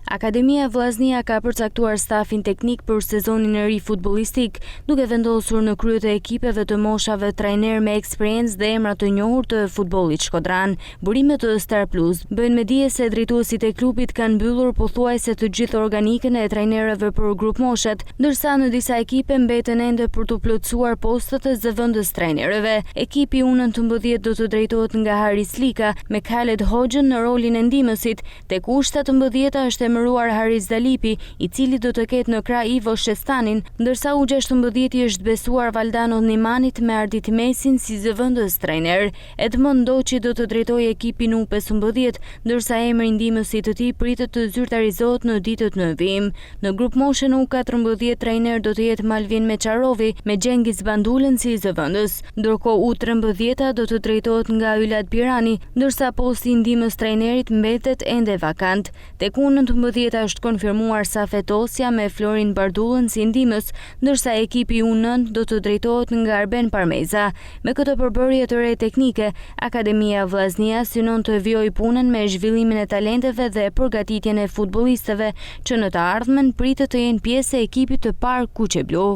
Akademia Vllaznia ka përcaktuar stafin teknik për sezonin e ri futbollistik, duke vendosur në krye të ekipeve të moshave trajner me eksperiencë dhe emra të njohur të futbollit shkodran. Burimet të Star Plus bëjnë me dije se drejtuesit e klubit kanë mbyllur pothuajse të gjithë organikën e trajnerëve për grup moshet, ndërsa në disa ekipe mbeten ende për të plotësuar postet e zëvendës trajnerëve. Ekipi U19 do të drejtohet nga Haris Lika me Khaled Hoxhën në rolin e ndihmësit, tek U17 është Haris Dalipi, i cili do të ketë në krah Ivo Shestanin, ndërsa U16 është besuar Valdano Nimanit me Ardit Mesin si zëvendës trajner. Edmond Doçi do të drejtojë ekipin U15, ndërsa emri i ndihmësit të tij pritet të zyrtarizohet në ditët në vijim. Në grup moshën U14 trajner do të jetë Malvin Meçarovi me Cengiz Bandulën si zëvendës, ndërkohë U13 do të drejtohet nga Ylat Birani, ndërsa posti i ndihmës trajnerit mbetet ende vakant. Tek U19 është konfirmuar Safet Osja me Florin Bardullën si ndihmës, ndërsa ekipi U9 do të drejtohet nga Arben Parmeza. Me këtë përbërje të re teknike, Akademia Vllaznia synon të vijojë punën me zhvillimin e talenteve dhe përgatitjen e futbollistëve që në të ardhmen pritet të jenë pjesë e ekipit të parë kuqe blu.